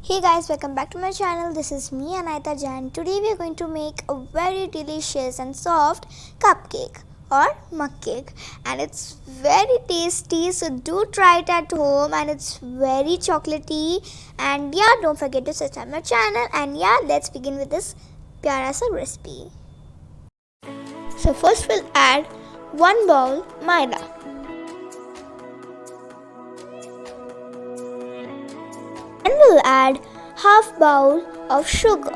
Hey guys, welcome back to my channel. This is me Anahita and today we are going to make a very delicious and soft cupcake or mug cake, and it's very tasty, so do try it at home. And it's very chocolatey, and yeah, don't forget to subscribe my channel. And yeah, let's begin with this pyara sa recipe. So first we'll add 1 bowl maida. And we'll add half bowl of sugar.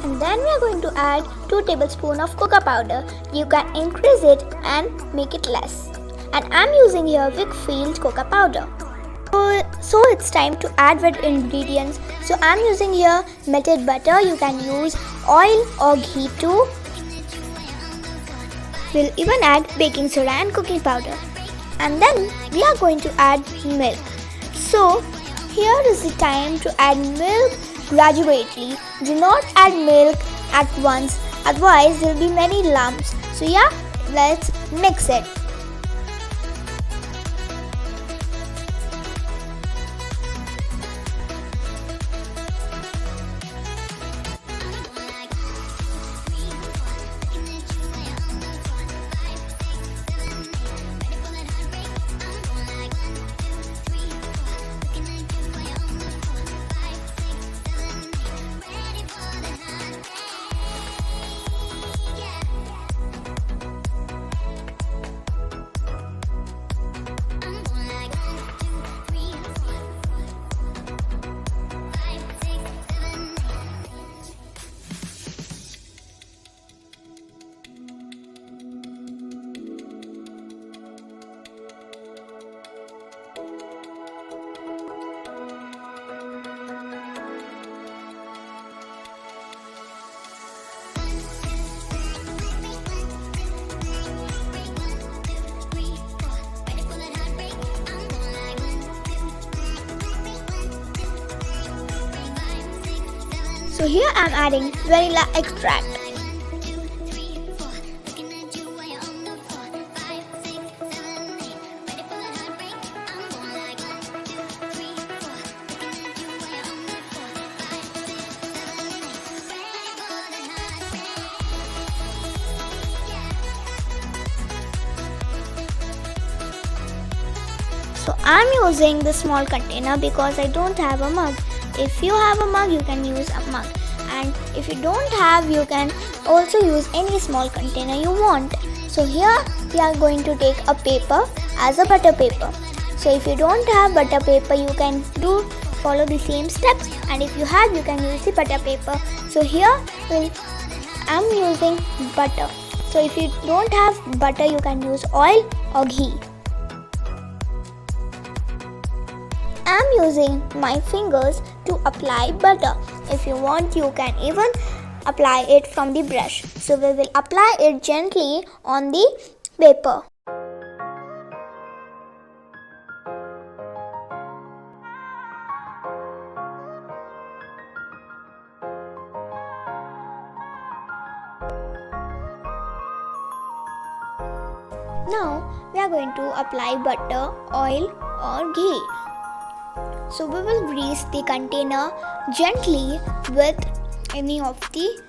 And then we are going to add 2 tablespoons of cocoa powder. You can increase it and make it less. And I'm using here Wickfield cocoa powder. So it's time to add wet ingredients. So I'm using here melted butter. You can use oil or ghee too. We'll even add baking soda and cooking powder. And then we are going to add milk. So here is the time to add milk gradually. Do not add milk at once, otherwise there will be many lumps. So yeah, let's mix it. So here I am adding vanilla extract. So I'm using the small container because I don't have a mug. If you have a mug, you can use a mug, and if you don't have, you can also use any small container you want. So here we are going to take a paper as a butter paper. So if you don't have butter paper, you can follow the same steps, and if you have, you can use the butter paper. So here I'm using butter. So if you don't have butter, you can use oil or ghee. I'm using my fingers to apply butter. If you want, you can even apply it from the brush. So we will apply it gently on the paper. Now we are going to apply butter, oil or ghee. So we will grease the container gently with any of the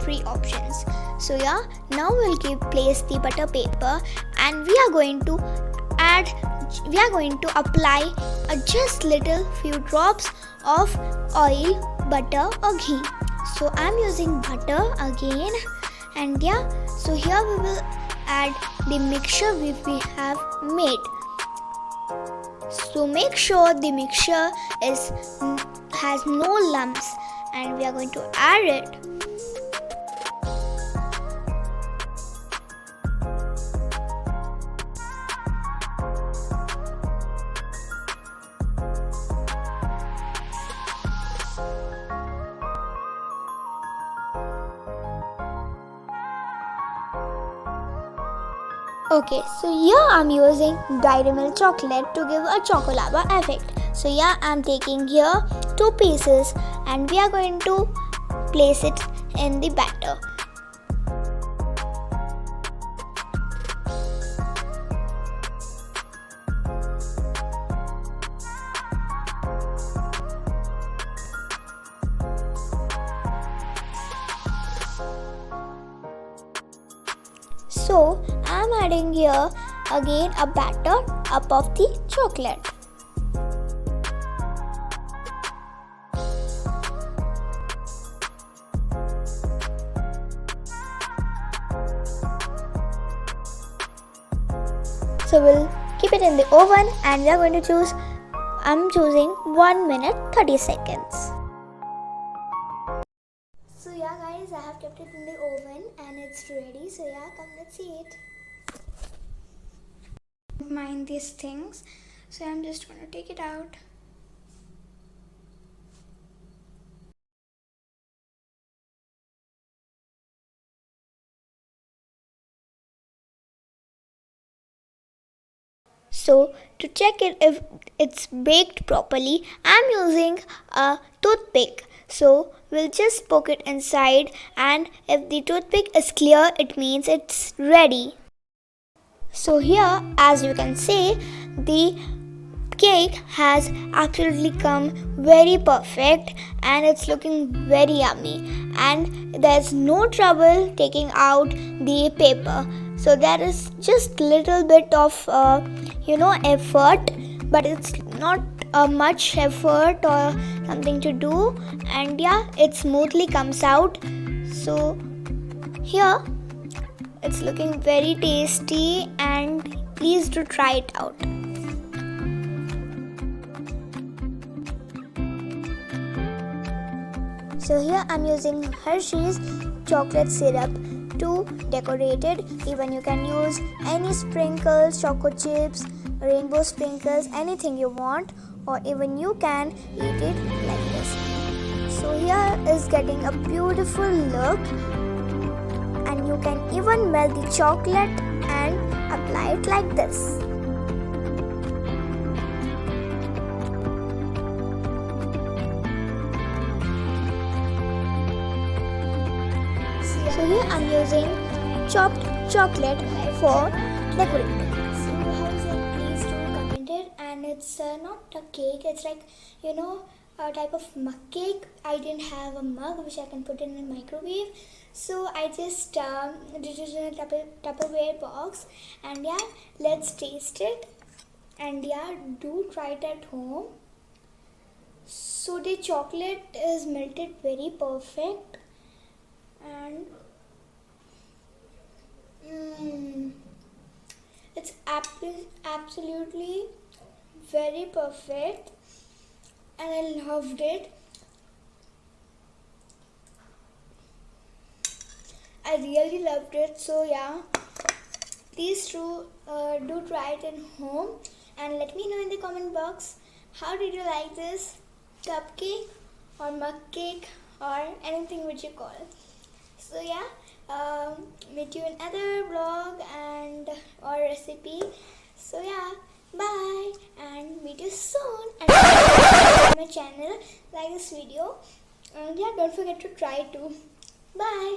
3 options. So yeah, now we'll place the butter paper, and we are going to apply just little few drops of oil, butter or ghee. So I'm using butter again, and yeah, so here we will add the mixture we have made. So make sure the mixture has no lumps, and we are going to add it. Okay, so here I'm using dairy milk chocolate to give a chocolava effect. So yeah, I'm taking here 2 pieces, and we are going to place it in the batter. So I'm adding here again a batter up of the chocolate. So we'll keep it in the oven and we are going to choose, I'm choosing 1 minute 30 seconds. So yeah guys, I have kept it in the oven and it's ready. So yeah, come let's see it. Don't mind these things. So I'm just going to take it out. So to check it if it's baked properly, I'm using a toothpick. So we'll just poke it inside, and if the toothpick is clear, it means it's ready. So here, as you can see, the cake has absolutely come very perfect and it's looking very yummy, and there's no trouble taking out the paper. So there is just little bit of effort, but it's not much effort or something to do, and yeah, it smoothly comes out. So here it's looking very tasty, and please do try it out. So here I'm using Hershey's chocolate syrup to decorate it. Even you can use any sprinkles, choco chips, rainbow sprinkles, anything you want, or even you can eat it like this. So here is getting a beautiful look, and you can even melt the chocolate and apply it like this. So here I'm using chopped chocolate for decorating. So how is it? Please do comment it. And it's not a cake, it's like a type of mug cake. I didn't have a mug which I can put in a microwave, so I just did it in a Tupperware box. And yeah, let's taste it. And yeah, do try it at home. So the chocolate is melted very perfect, and it's absolutely very perfect, and I loved it. I really loved it. So yeah, please do try it at home and let me know in the comment box, how did you like this cupcake or mug cake or anything which you call. So yeah, meet you in other vlog and or recipe. So yeah, bye and meet you soon, and subscribe my channel, like this video, and yeah, don't forget to try too. Bye.